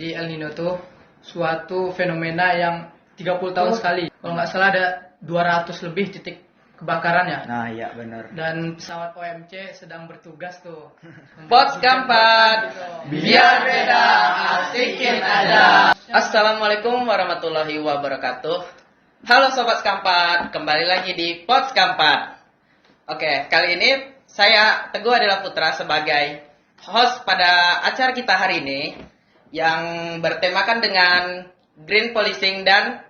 Di El Nino tuh suatu fenomena yang 30 tahun sekali. Kalau nggak salah ada 200 lebih titik kebakaran ya. Nah, iya benar. Dan pesawat OMC sedang bertugas tuh. Pots keempat, biar beda, asikin ada. Assalamualaikum warahmatullahi wabarakatuh. Halo Sobat Sekampat, kembali lagi di Pots Keempat. Oke, kali ini saya Teguh adalah Putra sebagai host pada acara kita hari ini yang bertemakan dengan green policing dan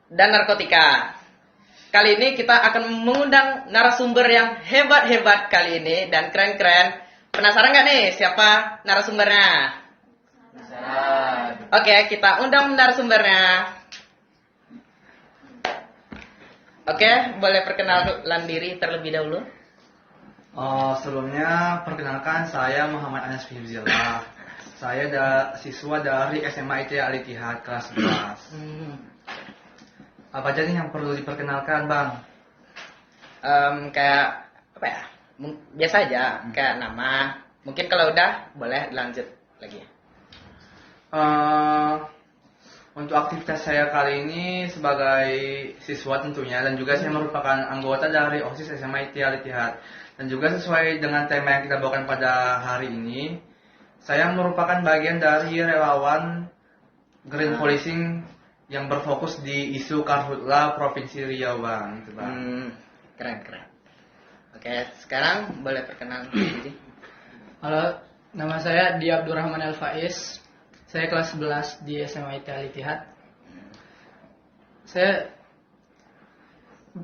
narkotika. Kali ini kita akan mengundang narasumber yang hebat-hebat kali ini dan keren-keren. Penasaran nggak nih siapa narasumbernya? Penasaran. Oke, kita undang narasumbernya. Oke, boleh perkenalan diri terlebih dahulu. Sebelumnya perkenalkan saya Muhammad Anas Fihzillah. Saya siswa dari SMA IT Al-Ittihad kelas 11. Apa aja nih yang perlu diperkenalkan, Bang? Kayak apa ya? Biasa aja, kayak nama. Mungkin kalau udah boleh lanjut lagi. Untuk aktivitas saya kali ini sebagai siswa tentunya, dan juga saya merupakan anggota dari OSIS SMA IT Al-Ittihad. Dan juga sesuai dengan tema yang kita bawakan pada hari ini, saya merupakan bagian dari relawan Green Policing yang berfokus di isu Karhutla Provinsi Riau, Bang. Itu, Bang. Keren. Oke, sekarang boleh perkenalan diri. Halo, nama saya Di Abdurrahman El Faiz. Saya kelas 11 di SMA IT Al-Ittihad. Saya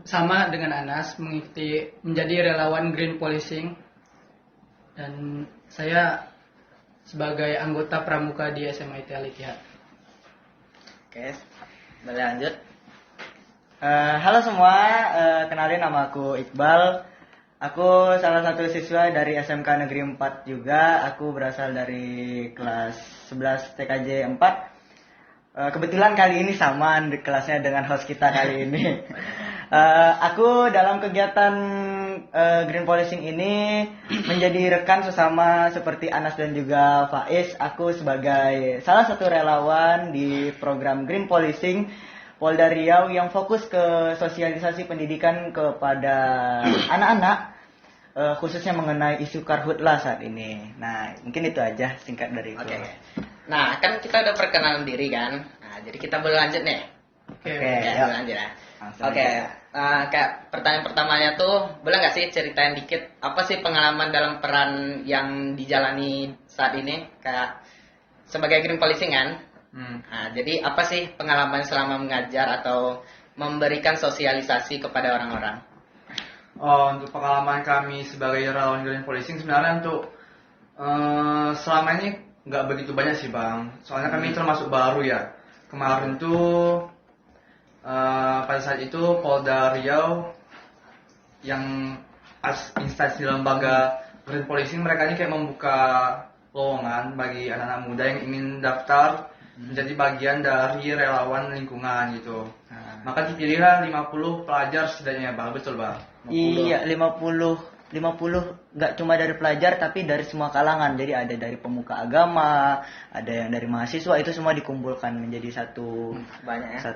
sama dengan Anas mengikuti menjadi relawan Green Policing, dan saya sebagai anggota pramuka di SMA IT Al-Ittihad. Oke, boleh lanjut. Halo semua, kenalin nama aku Iqbal. Aku salah satu siswa dari SMK Negeri 4 juga. Aku berasal dari kelas 11 TKJ 4. Kebetulan kali ini sama kelasnya dengan host kita kali ini. Aku dalam kegiatan Green Policing ini menjadi rekan sesama seperti Anas dan juga Faiz. Aku sebagai salah satu relawan di program Green Policing Polda Riau yang fokus ke sosialisasi pendidikan kepada anak-anak, khususnya mengenai isu karhutla saat ini. Nah, mungkin itu aja singkat dari Oke. Nah, kan kita udah perkenalan diri kan. Nah, jadi kita boleh lanjut nih. Oke. Ya, boleh lanjut ya. Oke. Kayak pertanyaan pertamanya tuh, boleh nggak sih ceritain dikit apa sih pengalaman dalam peran yang dijalani saat ini kayak sebagai green policing kan? Nah, jadi apa sih pengalaman selama mengajar atau memberikan sosialisasi kepada orang-orang? Untuk pengalaman kami sebagai relawan Green Policing sebenarnya untuk selama ini nggak begitu banyak sih, Bang. Soalnya kami termasuk baru ya. Kemarin tuh pada saat itu Polda Riau yang instansi lembaga Green Policing, mereka ini kayak membuka lowongan bagi anak-anak muda yang ingin daftar menjadi bagian dari relawan lingkungan gitu. Maka dipilihlah 50 pelajar setidaknya, Bang. Betul, Bang? 50. Iya, 50 nggak cuma dari pelajar tapi dari semua kalangan. Jadi ada dari pemuka agama, ada yang dari mahasiswa, itu semua dikumpulkan menjadi satu Banyak ya?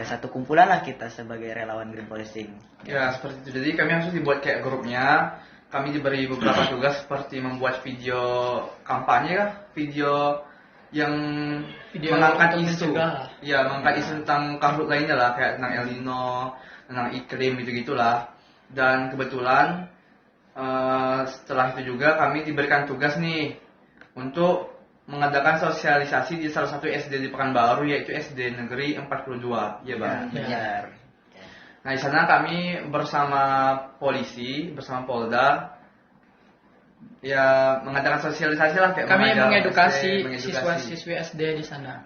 satu kumpulan lah kita sebagai relawan Green Policing. Ya, seperti itu. Jadi kami harus dibuat kayak grupnya. Kami diberi beberapa tugas seperti membuat video kampanye ya, video yang mengangkat isu. Ya, mengangkat isu tentang karhutla lainnya lah, kayak tentang El Nino, tentang iklim gitu-gitulah. Dan kebetulan setelah itu juga kami diberikan tugas nih untuk mengadakan sosialisasi di salah satu SD di Pekanbaru, yaitu SD Negeri 42. Ya, Bang. Benar. Nah, di sana kami bersama polisi, bersama Polda, ya mengadakan sosialisasi lah, kayak Kami mengajar mengedukasi SD, siswa-siswi SD di sana.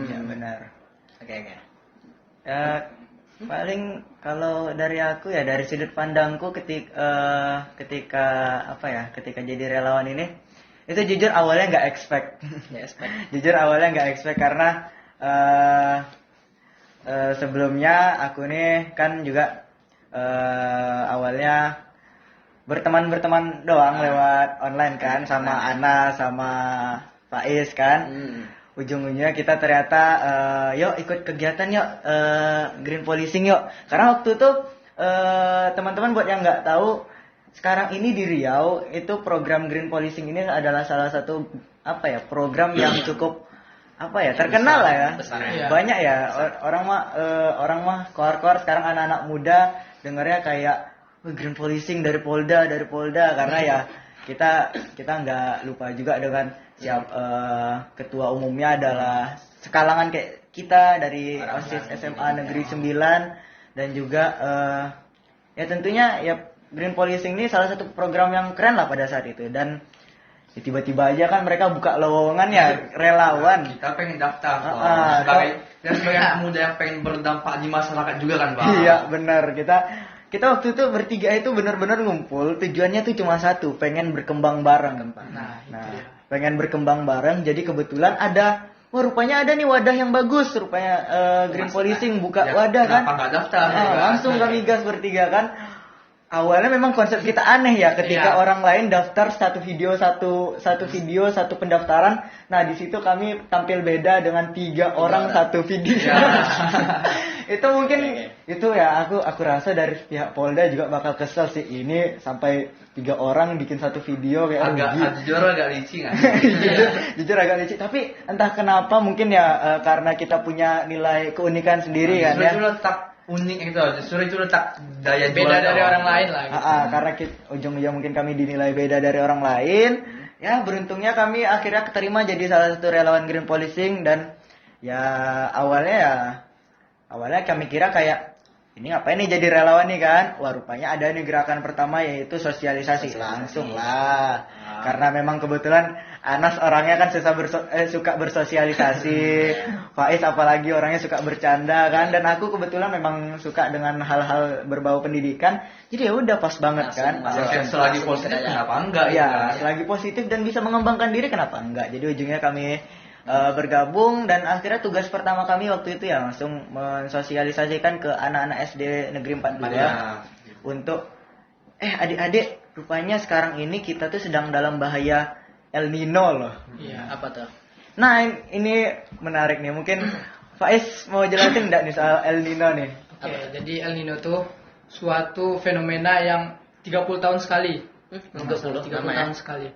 Ya benar. Oke. Paling kalau dari aku ya, dari sudut pandangku ketika jadi relawan ini, itu jujur awalnya nggak expect. Jujur awalnya nggak expect karena sebelumnya aku nih kan juga awalnya berteman doang lewat online kan, sama Ana sama Faiz kan. Ujung-ujungnya kita ternyata yuk ikut kegiatan yuk, green policing yuk. Karena waktu itu teman-teman buat yang nggak tahu, sekarang ini di Riau itu program green policing ini adalah salah satu program yang cukup terkenal lah ya. Iya. Banyak ya orang mah koar-koar sekarang anak-anak muda dengarnya kayak green policing dari Polda karena ya kita nggak lupa juga dengan ketua umumnya adalah sekalangan kayak kita dari OSIS SMA Negeri 9, dan juga ya tentunya ya green policing ini salah satu program yang keren lah pada saat itu. Dan ya, tiba-tiba aja kan mereka buka lowongan ya relawan. Kita pengen daftar sebagai anak muda yang pengen berdampak di masyarakat juga kan, Bang. Iya benar, kita waktu itu bertiga itu benar-benar ngumpul, tujuannya tuh cuma satu, pengen berkembang bareng. Nah, Pengen berkembang bareng. Jadi kebetulan rupanya ada nih wadah yang bagus, rupanya green policing buka wadah kan. Kenapa nggak daftar? Langsung kami gas bertiga kan. Awalnya memang konsep kita aneh ya, ketika orang lain daftar satu video satu pendaftaran. Nah di situ kami tampil beda dengan 3 orang satu video. Itu mungkin itu ya aku rasa dari pihak Polda juga bakal kesel sih, ini sampai 3 orang bikin satu video kayak jujur agak licin kan. jujur agak licin, tapi entah kenapa mungkin ya karena kita punya nilai keunikan sendiri kan ya. Unik itu, justru itu letak daya jual beda dari orang lain lah gitu. Karena ujung-ujung mungkin kami dinilai beda dari orang lain. Ya beruntungnya kami akhirnya keterima jadi salah satu relawan green policing. Dan ya awalnya kami kira kayak ini ngapain nih jadi relawan nih kan. Wah rupanya ada nih gerakan pertama yaitu sosialisasi. Langsung lah. Karena memang kebetulan Anas orangnya kan suka bersosialisasi. Faiz apalagi orangnya suka bercanda kan. Dan aku kebetulan memang suka dengan hal-hal berbau pendidikan. Jadi ya udah pas banget kan. Selagi positif kenapa enggak ya, selagi positif dan bisa mengembangkan diri kenapa enggak. Jadi ujungnya kami bergabung, dan akhirnya tugas pertama kami waktu itu ya langsung mensosialisasikan ke anak-anak SD Negeri 42 untuk adik-adik, rupanya sekarang ini kita tuh sedang dalam bahaya El Nino loh. Iya, apa tuh? Nah ini menarik nih, mungkin Faiz mau jelasin enggak nih soal El Nino nih? Oke, jadi El Nino tuh suatu fenomena yang 30 tahun sekali. Untuk 30 tahun sekali.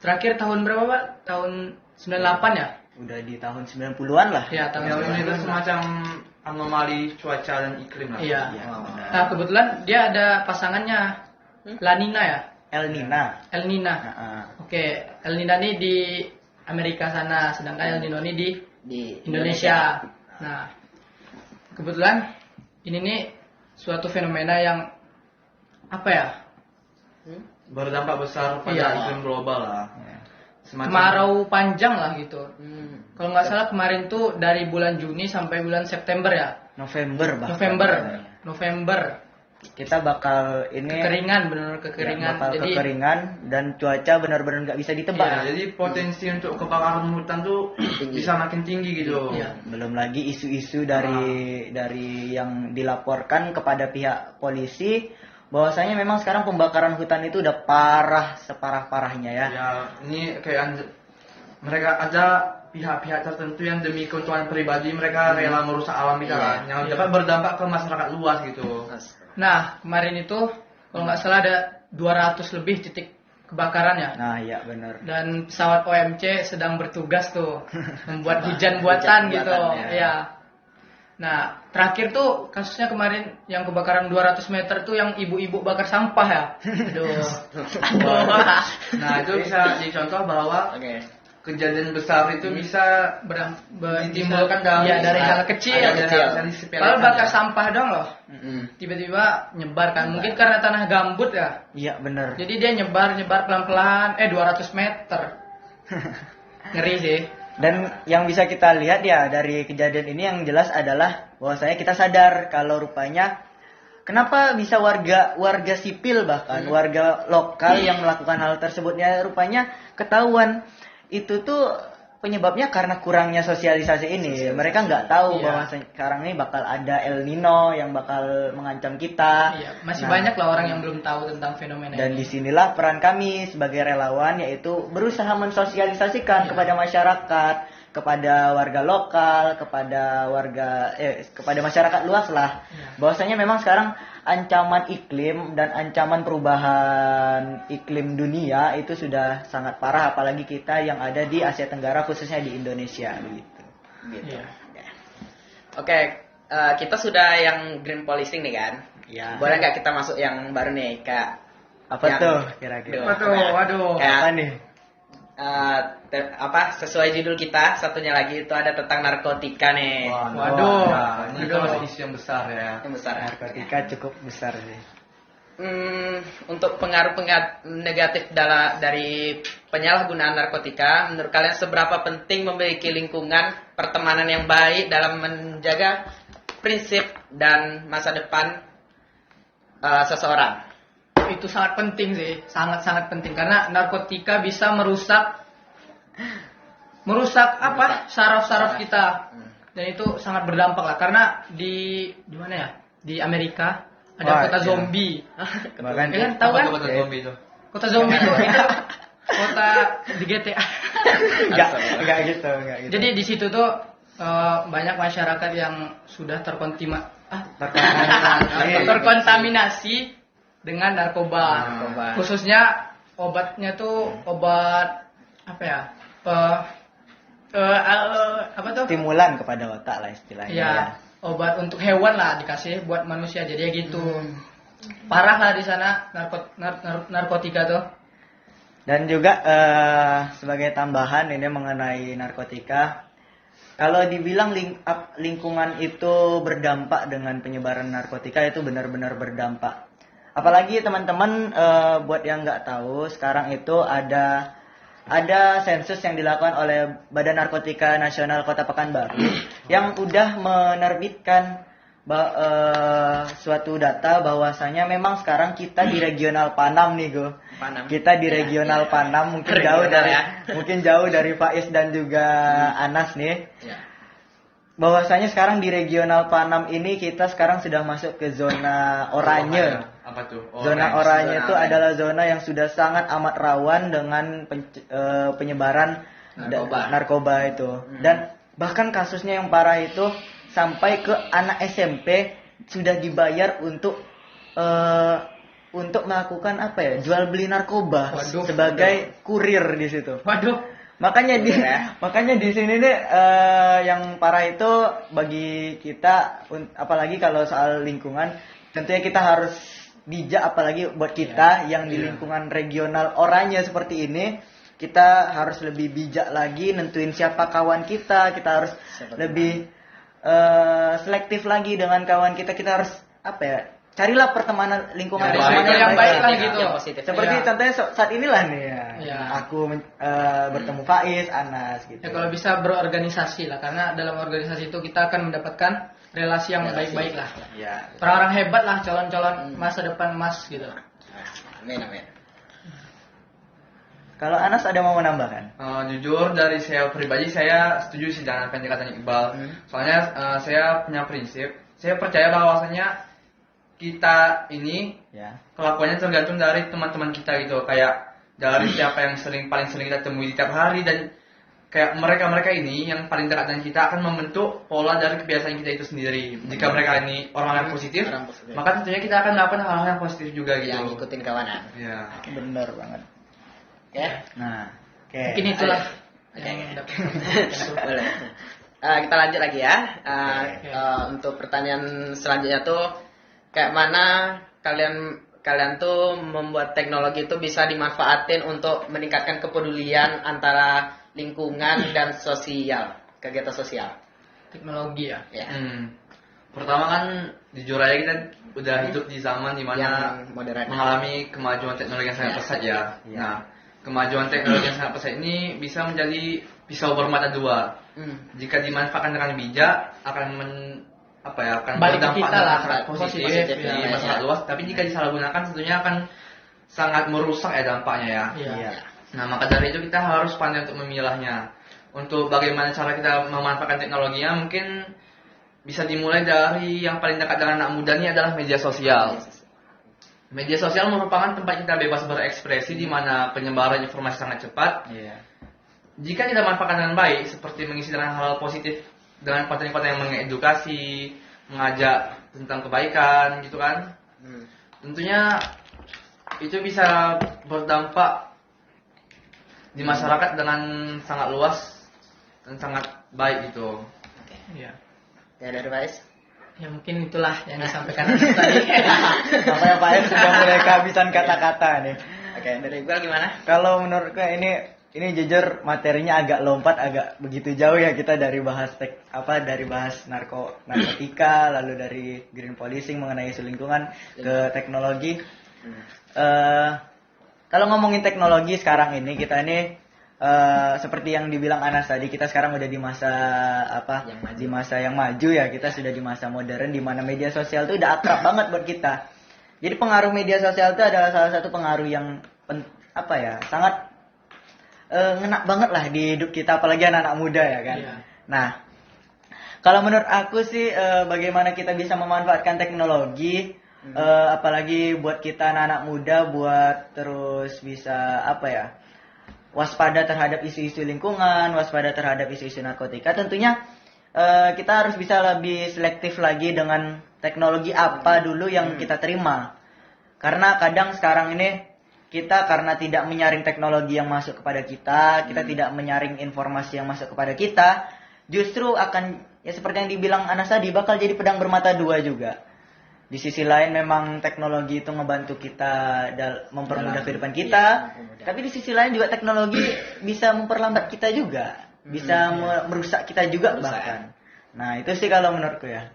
Terakhir tahun berapa, Pak? Tahun 98 ya? Udah di tahun 90-an lah. Iya, tahun ini itu 98. semacam anomali cuaca dan iklim lah. Iya. Nah, kebetulan dia ada pasangannya. La Nina ya? El Nina. El Nina. Oke, El Nina ini di Amerika sana, sedangkan El Nino ini di Indonesia. Nah, kebetulan ini nih suatu fenomena yang apa ya? Berdampak besar pada iklim global lah. Kemarau panjang lah gitu. Kalau nggak salah kemarin tuh dari bulan Juni sampai bulan September ya. November. Kita bakal ini Kekeringan, benar kekeringan. bakal Jadi kekeringan dan cuaca benar-benar nggak bisa ditebak. Ya, jadi potensi untuk kebakaran hutan tuh bisa makin tinggi gitu. Iya. Belum lagi isu-isu dari yang dilaporkan kepada pihak polisi bahwasanya memang sekarang pembakaran hutan itu udah parah separah-parahnya ya. Ya, ini kayak mereka ada pihak-pihak tertentu yang demi keuntungan pribadi mereka rela merusak alam kita kan, yang dapat berdampak ke masyarakat luas gitu. nah, kemarin itu kalau nggak salah ada 200 lebih titik kebakaran ya. Nah, iya benar. Dan pesawat OMC sedang bertugas tuh membuat hujan buatan gitu. Ya. Nah, terakhir tuh kasusnya kemarin yang kebakaran 200 meter tuh yang ibu-ibu bakar sampah ya. Aduh. Nah, itu bisa dicontoh bahwa kejadian besar itu bisa Menimbulkan dari hal kecil. Padahal bakar sampah dong loh. Tiba-tiba nyebar kan. Mungkin karena tanah gambut ya. Iya benar. Jadi dia nyebar pelan-pelan 200 meter. Ngeri sih. Dan yang bisa kita lihat ya dari kejadian ini yang jelas adalah bahwasanya kita sadar kalau rupanya kenapa bisa warga sipil bahkan warga lokal yang melakukan hal tersebut ya rupanya ketahuan itu tuh penyebabnya karena kurangnya sosialisasi ini. Mereka nggak tahu bahwa sekarang ini bakal ada El Nino yang bakal mengancam kita. Iya, masih banyak lah orang yang belum tahu tentang fenomena Dan ini. disinilah peran kami sebagai relawan, yaitu berusaha mensosialisasikan kepada masyarakat, kepada warga lokal, kepada masyarakat luas lah. Bahwasanya memang sekarang ancaman iklim dan ancaman perubahan iklim dunia itu sudah sangat parah, apalagi kita yang ada di Asia Tenggara, khususnya di Indonesia begitu. Iya. Oke, kita sudah yang green policing nih kan. Ya. Boleh nggak kita masuk yang baru nih, Kak? Apa tuh kira-kira? Waduh. Kayak, Apa nih? sesuai judul kita, satunya lagi itu ada tentang narkotika nih. Waduh. Ini kan isu yang besar ya. Yang besar. Narkotika cukup besar sih. Untuk pengaruh-pengaruh negatif dari penyalahgunaan narkotika, menurut kalian seberapa penting memiliki lingkungan pertemanan yang baik dalam menjaga prinsip dan masa depan seseorang? Itu sangat penting sih, sangat-sangat penting karena narkotika bisa merusak saraf-saraf kita. Dan itu sangat berdampak lah karena di mana ya? Di Amerika ada kota zombie. Bahkan Kalian tahu kan? Kota zombie itu. Kota zombie itu kota di GTA. enggak gitu. Jadi di situ tuh banyak masyarakat yang sudah terkontaminasi dengan narkoba. Khususnya obatnya tuh obat apa ya? Apa tuh? Stimulan kepada otak lah istilahnya. Ya, obat untuk hewan lah dikasih buat manusia. Jadi ya gitu. Parah lah di sana narkotika tuh. Dan juga sebagai tambahan ini mengenai narkotika, kalau dibilang lingkungan itu berdampak dengan penyebaran narkotika, itu benar-benar berdampak. Apalagi teman-teman buat yang nggak tahu, sekarang itu ada sensus yang dilakukan oleh Badan Narkotika Nasional Kota Pekanbaru yang udah menerbitkan suatu data bahwasanya memang sekarang kita di regional Panam nih, Go. Kita di regional Panam, mungkin jauh dari Faiz dan juga Anas nih. Bahwasanya sekarang di regional Panam ini kita sekarang sudah masuk ke zona oranye. Apa tuh? Zona oranye itu adalah zona yang sudah sangat amat rawan dengan penyebaran narkoba itu. Dan bahkan kasusnya yang parah itu sampai ke anak SMP sudah dibayar untuk melakukan jual beli narkoba sebagai kurir di situ. Makanya di sini nih yang parah itu bagi kita, apalagi kalau soal lingkungan, tentunya kita harus bijak, apalagi buat kita yang di lingkungan regional oranye seperti ini, kita harus lebih bijak lagi nentuin siapa kawan kita harus lebih selektif lagi dengan kawan kita harus carilah pertemanan lingkungan yang baik lah gitu. Seperti contohnya saat inilah nih aku bertemu Faiz, Anas gitu. Ya kalau bisa berorganisasi lah, karena dalam organisasi itu kita akan mendapatkan relasi yang baik-baik lah. Ya. Orang-orang hebat lah, calon-calon masa depan emas gitu. Amin. Kalau Anas ada mau menambahkan? Jujur dari saya pribadi, saya setuju sih dengan apa yang dikatakan Iqbal. Soalnya saya punya prinsip, saya percaya bahwasanya kita ini kelakuannya tergantung dari teman-teman kita gitu, kayak dari siapa yang paling sering kita temui di tiap hari, dan kayak mereka ini yang paling dekat dengan kita akan membentuk pola dari kebiasaan kita itu sendiri. Jika mereka ini orang yang positif, maka tentunya kita akan melakukan hal-hal yang positif juga gitu. Yang ngikutin kawanan. Iya. Benar banget. Nah, mungkin itulah Boleh. Kita lanjut lagi ya. Untuk pertanyaan selanjutnya tuh, kayak mana kalian tuh membuat teknologi itu bisa dimanfaatin untuk meningkatkan kepedulian antara lingkungan dan sosial, kegiatan sosial. Teknologi ya. Pertama kan jujur aja kita udah hidup di zaman dimana mengalami kemajuan teknologi yang sangat pesat ya. Nah, kemajuan teknologi yang sangat pesat ini bisa menjadi pisau bermata dua. Jika dimanfaatkan dengan bijak akan berdampak sangat positif di masyarakat luas. Tapi jika disalahgunakan tentunya akan sangat merusak dampaknya ya. Nah, maka dari itu kita harus pandai untuk memilahnya. untuk bagaimana cara kita memanfaatkan teknologinya, mungkin bisa dimulai dari yang paling dekat dengan anak muda ini adalah media sosial. Media sosial merupakan tempat kita bebas berekspresi di mana penyebaran informasi sangat cepat. Jika kita manfaatkan dengan baik, seperti mengisi dengan hal positif dengan konten-konten yang mengedukasi, mengajak tentang kebaikan gitu kan. Tentunya itu bisa berdampak di masyarakat dengan sangat luas dan sangat baik gitu. Iya. Ya dari Faiz. Ya mungkin itulah yang disampaikan Anas tadi. Apa ya Pak sudah mulai kehabisan kata-kata nih. Oke, dari Iqbal gimana? Kalau menurutku ini jujur materinya agak lompat, agak begitu jauh ya kita dari bahas dari bahas narkotika, lalu dari green policing mengenai isu lingkungan ke teknologi. Kalau ngomongin teknologi sekarang ini kita ini seperti yang dibilang Anas tadi, kita sekarang udah di masa di masa yang maju ya, kita sudah di masa modern di mana media sosial itu udah akrab banget buat kita. Jadi pengaruh media sosial itu adalah salah satu pengaruh yang sangat ngena banget lah di hidup kita, apalagi anak-anak muda ya kan. Iya. Nah, kalau menurut aku sih bagaimana kita bisa memanfaatkan teknologi, apalagi buat kita anak-anak muda buat terus bisa waspada terhadap isu-isu lingkungan, waspada terhadap isu-isu narkotika. Tentunya kita harus bisa lebih selektif lagi dengan teknologi apa dulu yang kita terima. Karena kadang sekarang ini kita karena tidak menyaring teknologi yang masuk kepada kita tidak menyaring informasi yang masuk kepada kita, justru akan ya seperti yang dibilang Anas tadi, bakal jadi pedang bermata dua juga. Di sisi lain memang teknologi itu ngebantu kita mempermudah kehidupan kita, tapi di sisi lain juga teknologi bisa memperlambat kita juga, bisa merusak kita juga bahkan. Nah itu sih kalau menurutku ya.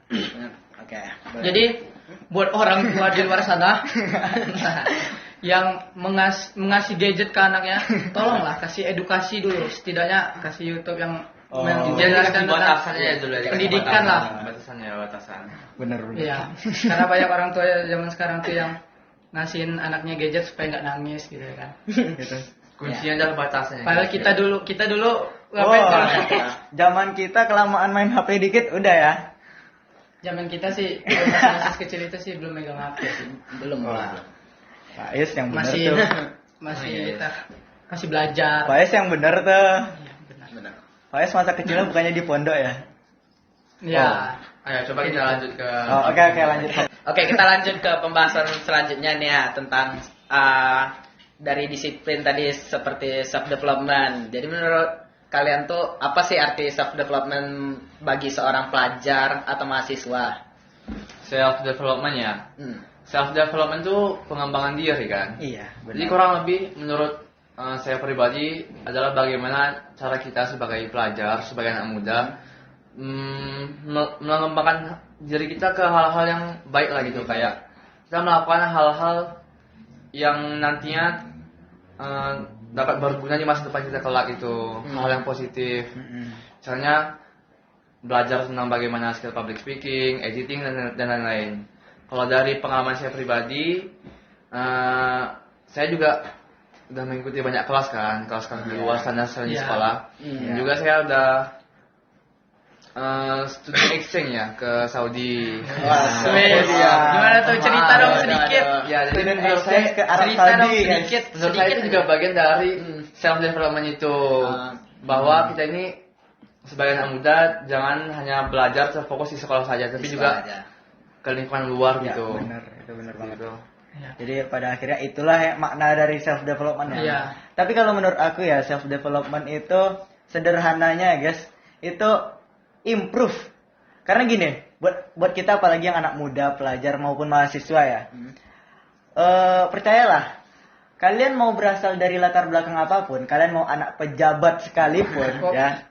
Oke. Jadi buat orang tua di luar sana yang mengasih gadget ke anaknya, tolonglah kasih edukasi dulu, setidaknya kasih YouTube yang menjelaskan tentang pendidikan lah. Batasan. Bener. Iya. Karena banyak orang tua zaman sekarang tuh yang ngasihin anaknya gadget supaya nggak nangis gitu kan. Gitu. Kuncinya adalah batasannya. Padahal kita dulu Zaman kita kelamaan main HP dikit udah ya. zaman kita sih masih kecil itu sih belum megang HP sih. Belum. Pak Is yang bener tuh. Masih belajar. Pak Is yang bener tuh. Iya, benar. Pak Is masa kecilnya bukannya di pondok ya? Iya. Ayo coba kita lanjut ke. Oke lanjut. Oke, kita lanjut ke pembahasan selanjutnya nih ya, tentang dari disiplin tadi seperti self development. Jadi menurut kalian tuh apa sih arti self development bagi seorang pelajar atau mahasiswa? Self development ya. Self development itu pengembangan diri kan. Iya. Benar. Jadi kurang lebih menurut saya pribadi adalah bagaimana cara kita sebagai pelajar, sebagai anak muda mengembangkan diri kita ke hal-hal yang baik lah gitu, kayak kita melakukan hal-hal yang nantinya dapat berguna di masa depan kita kelak itu, hal yang positif. Misalnya belajar tentang bagaimana skill public speaking, editing dan lain-lain. Kalau dari pengalaman saya pribadi, saya juga udah mengikuti banyak kelas di luar sana selain di sekolah. Dan juga saya udah studi exchange ya ke Saudi. Gimana tuh, cerita dong sedikit. Ya, jadi menurut saya saya ke Arab cerita dong Saudi sedikit. menurut saya itu juga bagian dari self development itu, bahwa kita ini sebagai anak muda jangan hanya belajar terfokus di sekolah saja, tapi juga ke lingkungan luar gitu. Benar, itu benar banget. Gitu. Ya. Jadi pada akhirnya itulah makna dari self development ya. Iya. Tapi kalau menurut aku ya self development itu sederhananya guys, itu improve. Karena gini, buat kita apalagi yang anak muda, pelajar maupun mahasiswa ya. Percayalah, kalian mau berasal dari latar belakang apapun, kalian mau anak pejabat sekalipun ya.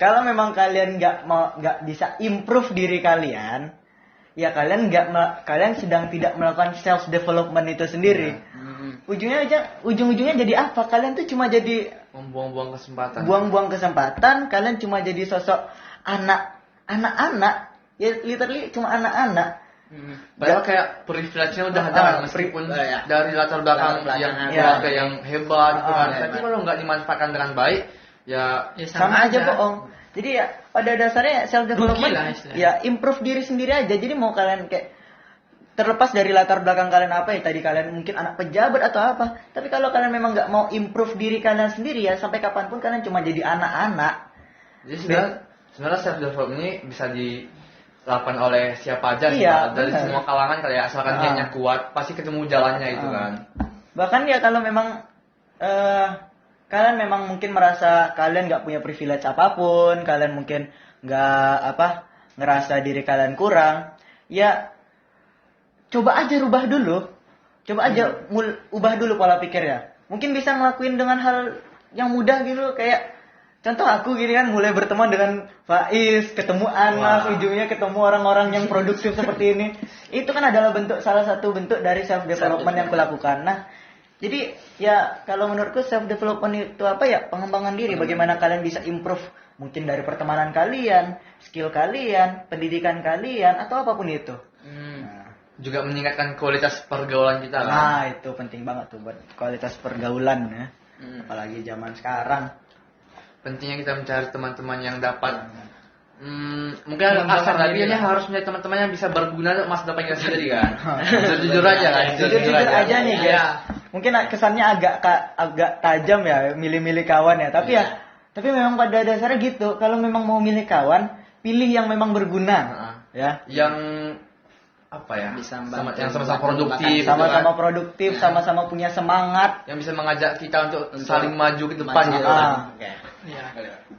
Kalau memang kalian nggak bisa improve diri kalian, ya kalian sedang tidak melakukan self development itu sendiri. Ujung-ujungnya jadi apa? Kalian tuh cuma jadi Membuang-buang kesempatan. Buang-buang kesempatan, kalian cuma jadi sosok anak-anak, ya literally cuma anak-anak. Padahal kayak privilege-nya udah ada kan, meskipun dari latar belakang yang keluarga yang hebat gitu kan. Tapi kalau nggak dimanfaatkan dengan baik, ya sama aja bohong. Jadi ya pada dasarnya self development lah istilahnya. ya improve diri sendiri aja. Jadi mau kalian kayak terlepas dari latar belakang kalian apa ya, tadi kalian mungkin anak pejabat atau apa, tapi kalau kalian memang nggak mau improve diri kalian sendiri ya sampai kapanpun kalian cuma jadi anak-anak. Jadi sebenarnya self development ini bisa dilakukan oleh siapa aja sih, Iya, dari benar. semua kalangan kali ya, asalkan niatnya kuat pasti ketemu jalannya itu kan. Bahkan ya kalau memang kalian memang mungkin merasa kalian nggak punya privilege apapun, kalian mungkin nggak ngerasa diri kalian kurang, ya coba aja rubah dulu, coba aja ubah dulu pola pikirnya. Mungkin bisa ngelakuin dengan hal yang mudah gitu, kayak contoh aku gini kan, mulai berteman dengan Faiz, ketemu Anas, ujungnya ketemu orang-orang yang produktif seperti ini. Itu kan adalah salah satu bentuk dari self development yang kulakukan. Nah, jadi ya kalau menurutku self development itu pengembangan diri, bagaimana kalian bisa improve mungkin dari pertemanan kalian, skill kalian, pendidikan kalian atau apapun itu. Juga meningkatkan kualitas pergaulan kita kan. Nah, itu penting banget tuh buat kualitas pergaulan ya. Apalagi zaman sekarang. Pentingnya kita mencari teman-teman yang dapat mungkin asal tadinya harus mencari teman-teman yang bisa berguna untuk masa depan kita sendiri kan. Jujur aja kan. Jujur aja nih guys. Mungkin kesannya agak tajam ya, milih-milih kawan ya. Tapi memang pada dasarnya gitu. Kalau memang mau milih kawan, pilih yang memang berguna. Ya. Yang yang sama-sama produktif, sama-sama produktif, sama-sama punya semangat, yang bisa mengajak kita untuk saling maju ke depan gitu. Iya.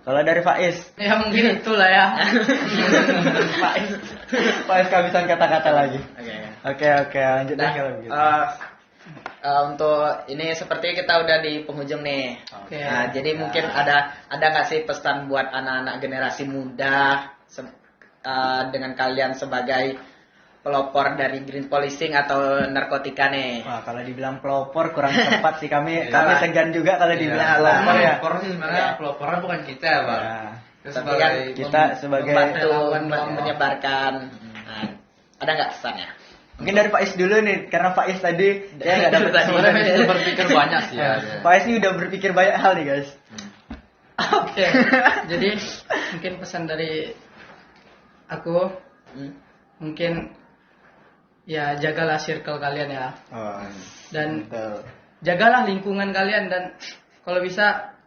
Kalau dari Faiz, Ya mungkin itulah ya. Faiz kehabisan kata-kata lagi. Oke, lanjut deh kalau gitu. Untuk ini seperti kita udah di penghujung nih. Oke. Nah, jadi mungkin ada nggak sih pesan buat anak-anak generasi muda dengan kalian sebagai pelopor dari green policing atau narkotika nih? Wah, kalau dibilang pelopor kurang tepat sih, kami segan juga kalau dibilang pelopor ya. Pelopor sih sebenarnya pelopornya bukan kita ya, Bang. Tapi kan Kita sebagai membantu menyebarkan. Nah, ada nggak pesannya? mungkin dari Faiz dulu nih, karena Faiz tadi ya nggak dapat Sebenarnya Faiz itu berpikir banyak sih ya. Faiz ini udah berpikir banyak hal nih guys. Oke. Jadi mungkin pesan dari aku mungkin ya jagalah circle kalian ya. Dan jagalah lingkungan kalian, dan kalau bisa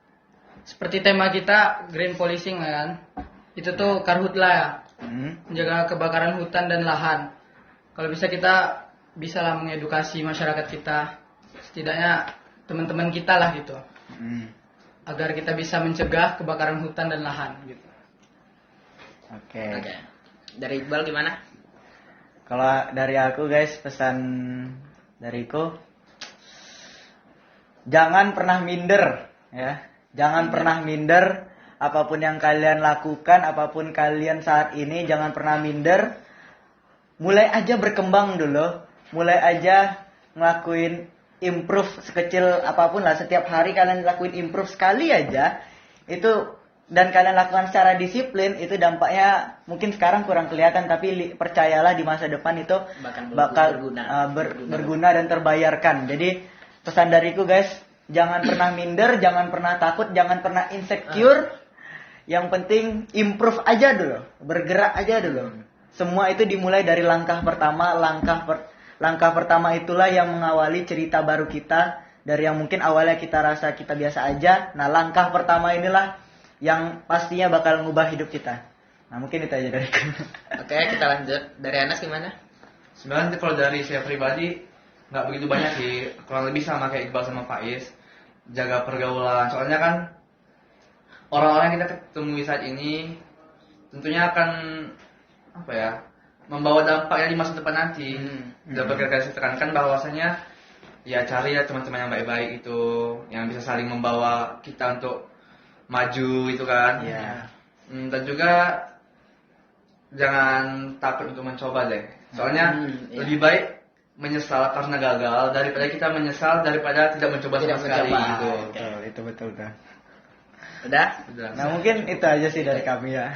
seperti tema kita green policing kan. Itu tuh karhutlah ya. Menjaga kebakaran hutan dan lahan. Kalau bisa kita bisalah mengedukasi masyarakat kita, setidaknya teman-teman kita lah gitu. Agar kita bisa mencegah kebakaran hutan dan lahan gitu. Oke. Dari Iqbal gimana? Kalau dari aku guys, pesan dariku, jangan pernah minder ya. Jangan pernah minder, apapun yang kalian lakukan, apapun kalian saat ini, jangan pernah minder. Mulai aja berkembang dulu, mulai aja ngelakuin improve sekecil apapun lah. Setiap hari kalian lakuin improve sekali aja, itu dan kalian lakukan secara disiplin, itu dampaknya mungkin sekarang kurang kelihatan, tapi percayalah di masa depan itu bakal berguna dan terbayarkan. Jadi pesan dariku guys, jangan pernah minder, jangan pernah takut, jangan pernah insecure. Yang penting improve aja dulu, bergerak aja dulu. Semua itu dimulai dari langkah pertama. Langkah pertama itulah yang mengawali cerita baru kita. Dari yang mungkin awalnya kita rasa kita biasa aja. Nah, langkah pertama inilah yang pastinya bakal ngubah hidup kita. Nah, mungkin itu aja dari aku. Oke, kita lanjut. Dari Anas gimana? Sebenarnya kalau dari saya pribadi nggak begitu banyak sih, kurang lebih sama kayak Iqbal sama Faiz. Jaga pergaulan, soalnya kan orang-orang yang kita temui saat ini tentunya akan membawa dampaknya di masa depan nanti. Dapat kita tekankan bahwasanya ya cari ya teman-teman yang baik-baik itu, yang bisa saling membawa kita untuk maju itu kan. Dan juga jangan takut untuk mencoba deh, soalnya lebih baik menyesal karena gagal daripada kita menyesal daripada tidak mencoba sama sekali gitu. Itu betul dah. Udah? Nah, mungkin itu aja sih dari kami ya.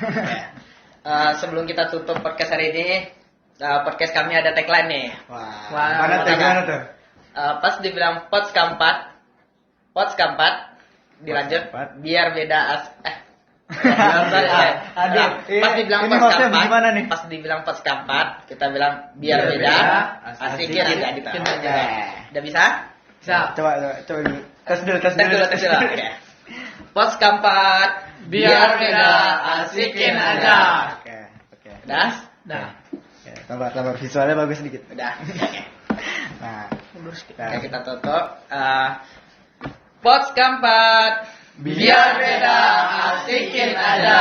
Sebelum kita tutup podcast hari ini, podcast kami ada tagline nih. Mana tuh? Pas dibilang Pots Kampat, dilanjut. Keempat. Biar beda Adit, pas dibilang ini hostnya gimana nih? Pas dibilang pas keempat, kita bilang biar beda, asikin aja di aja. Udah bisa? Bisa. Coba dulu. Tes dulu. Tes dulu. Oke. Pos keempat, Biar beda, asikin aja. Oke. Udah? Nah, Oke, tambah visualnya bagus sedikit. Udah. Oke. Nah, Oke, kita tutup. Pos keempat, biar beda, asikin aja.